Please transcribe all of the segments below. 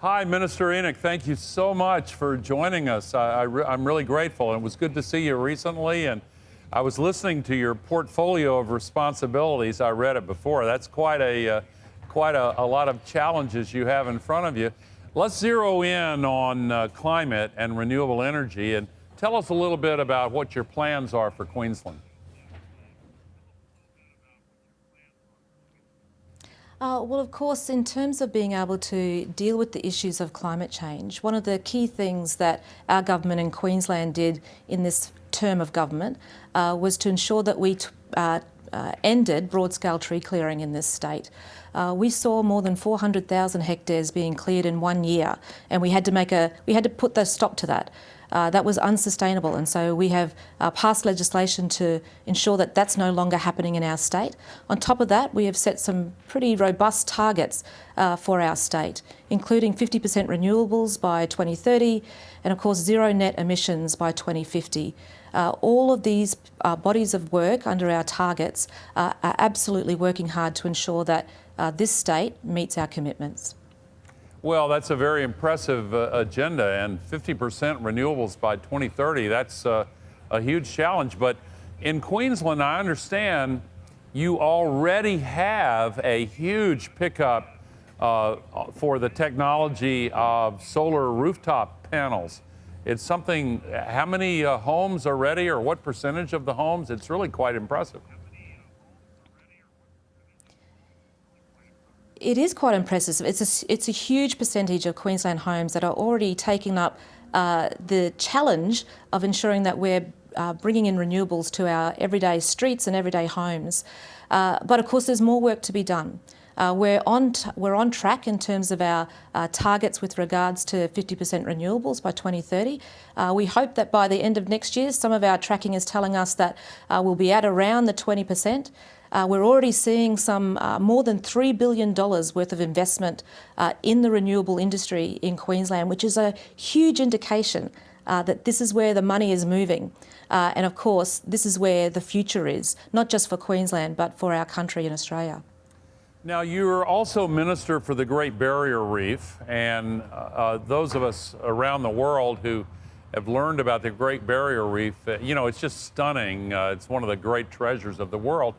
Hi, Minister Enoch. Thank you so much for joining us. I'm really grateful. And it was good to see you recently. And I was listening to your portfolio of responsibilities. I read it before. That's quite a lot of challenges you have in front of you. Let's zero in on climate and renewable energy, and tell us a little bit about what your plans are for Queensland. Well, of course, in terms of being able to deal with the issues of climate change, one of the key things that our government in Queensland did in this term of government was to ensure that we ended broad-scale tree clearing in this state. We saw more than 400,000 hectares being cleared in 1 year, and we had to put a stop to that. That was unsustainable, and so we have passed legislation to ensure that that's no longer happening in our state. On top of that, we have set some pretty robust targets for our state, including 50% renewables by 2030 and, of course, zero net emissions by 2050. All of these bodies of work under our targets are absolutely working hard to ensure that this state meets our commitments. Well, that's a very impressive agenda, and 50% renewables by 2030, that's a huge challenge. But in Queensland, I understand you already have a huge pickup for the technology of solar rooftop panels. It's something, how many homes are ready, or what percentage of the homes? It's really quite impressive. It is quite impressive. It's a huge percentage of Queensland homes that are already taking up the challenge of ensuring that we're bringing in renewables to our everyday streets and everyday homes. But of course, there's more work to be done. We're on track in terms of our targets with regards to 50% renewables by 2030. We hope that by the end of next year, some of our tracking is telling us that we'll be at around the 20%. We're already seeing some more than $3 billion worth of investment in the renewable industry in Queensland, which is a huge indication that this is where the money is moving. And of course, this is where the future is, not just for Queensland, but for our country in Australia. Now, you're also Minister for the Great Barrier Reef, and those of us around the world who have learned about the Great Barrier Reef, you know, it's just stunning. It's one of the great treasures of the world.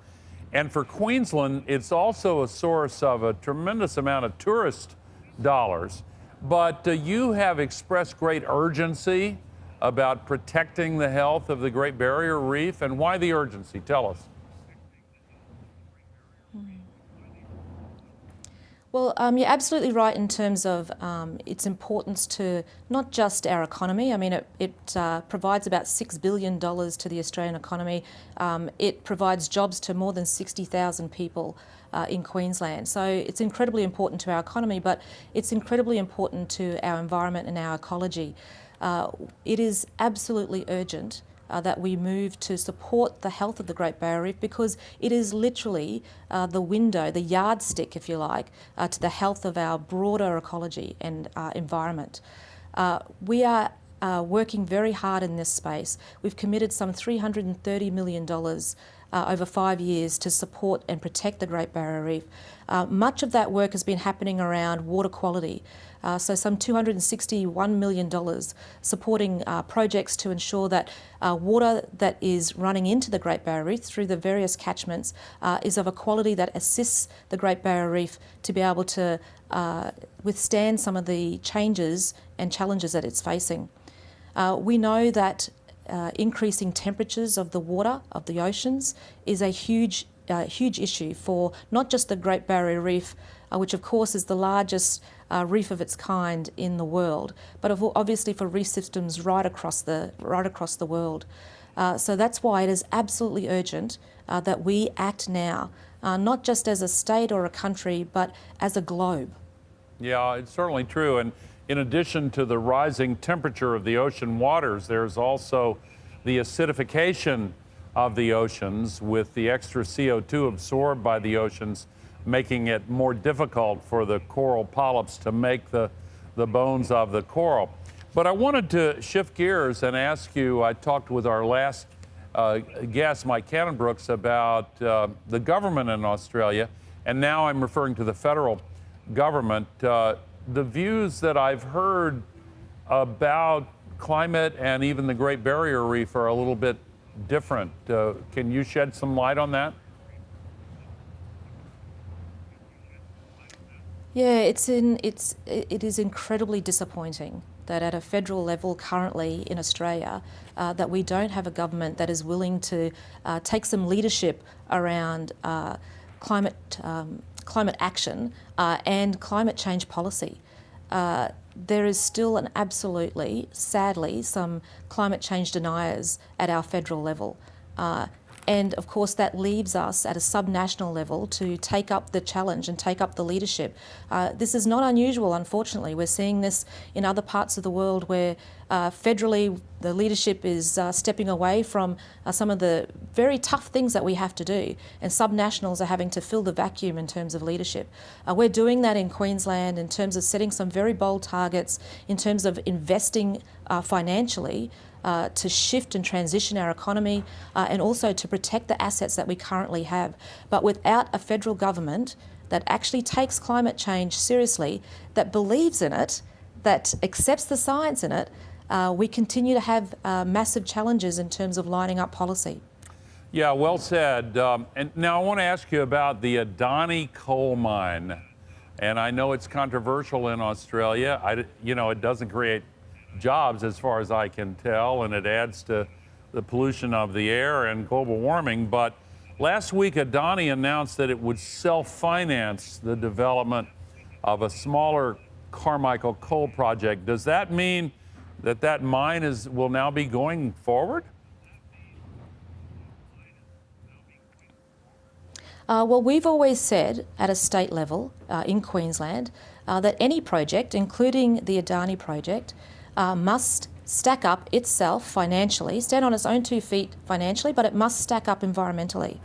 And for Queensland, it's also a source of a tremendous amount of tourist dollars. But you have expressed great urgency about protecting the health of the Great Barrier Reef. And why the urgency? Tell us. Well, you're absolutely right in terms of its importance to not just our economy. I mean, it provides about $6 billion to the Australian economy. It provides jobs to more than 60,000 people in Queensland. So it's incredibly important to our economy, but it's incredibly important to our environment and our ecology. It is absolutely urgent that we move to support the health of the Great Barrier Reef, because it is literally the window, the yardstick, if you like, to the health of our broader ecology and environment. We are working very hard in this space. We've committed some $330 million over 5 years to support and protect the Great Barrier Reef. Much of that work has been happening around water quality. So some $261 million supporting projects to ensure that water that is running into the Great Barrier Reef through the various catchments is of a quality that assists the Great Barrier Reef to be able to withstand some of the changes and challenges that it's facing. We know that increasing temperatures of the water, of the oceans, is a huge issue for not just the Great Barrier Reef, which of course is the largest reef of its kind in the world, but obviously for reef systems right across the world. So that's why it is absolutely urgent that we act now, not just as a state or a country, but as a globe. Yeah, it's certainly true. And in addition to the rising temperature of the ocean waters, there's also the acidification of the oceans, with the extra CO2 absorbed by the oceans, making it more difficult for the coral polyps to make the bones of the coral. But I wanted to shift gears and ask you, I talked with our last guest, Mike Cannon-Brookes, about the government in Australia, and now I'm referring to the federal government. the views that I've heard about climate and even the Great Barrier Reef are a little bit different. Can you shed some light on that? Yeah, it is incredibly disappointing that at a federal level currently in Australia, that we don't have a government that is willing to take some leadership around climate action and climate change policy. There is still sadly, some climate change deniers at our federal level. And of course, that leaves us at a subnational level to take up the challenge and take up the leadership. This is not unusual, unfortunately. We're seeing this in other parts of the world where federally the leadership is stepping away from some of the very tough things that we have to do, and subnationals are having to fill the vacuum in terms of leadership. We're doing that in Queensland in terms of setting some very bold targets, in terms of investing financially to shift and transition our economy and also to protect the assets that we currently have. But without a federal government that actually takes climate change seriously, that believes in it, that accepts the science in it, we continue to have massive challenges in terms of lining up policy. Yeah, well said. And now I want to ask you about the Adani coal mine. And I know it's controversial in Australia. It doesn't create jobs as far as I can tell, and it adds to the pollution of the air and global warming. But last week, Adani announced that it would self-finance the development of a smaller Carmichael coal project. Does that mean that that mine will now be going forward? Well, we've always said at a state level in Queensland that any project, including the Adani project, must stack up itself financially, stand on its own 2 feet financially, but it must stack up environmentally.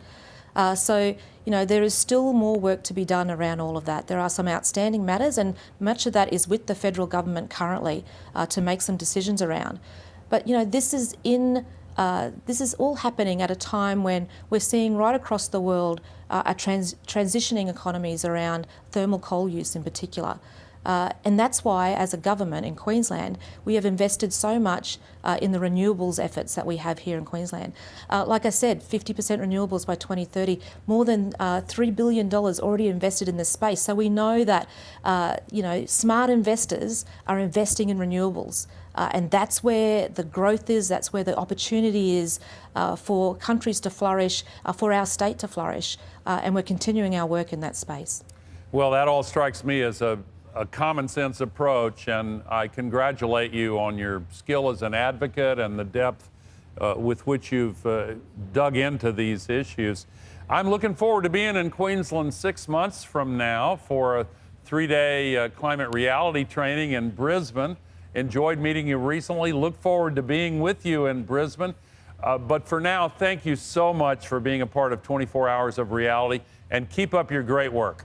So, there is still more work to be done around all of that. There are some outstanding matters, and much of that is with the federal government currently to make some decisions around. But, this is all happening at a time when we're seeing right across the world transitioning economies around thermal coal use in particular. And that's why, as a government in Queensland, we have invested so much in the renewables efforts that we have here in Queensland. Like I said, 50% renewables by 2030, more than $3 billion already invested in this space. So we know that, smart investors are investing in renewables. And that's where the growth is, that's where the opportunity is for countries to flourish, for our state to flourish. And we're continuing our work in that space. Well, that all strikes me as a common sense approach, and I congratulate you on your skill as an advocate and the depth with which you've dug into these issues. I'm looking forward to being in Queensland 6 months from now for a 3-day climate reality training in Brisbane. Enjoyed meeting you recently. Look forward to being with you in Brisbane. But for now, thank you so much for being a part of 24 Hours of Reality, and keep up your great work.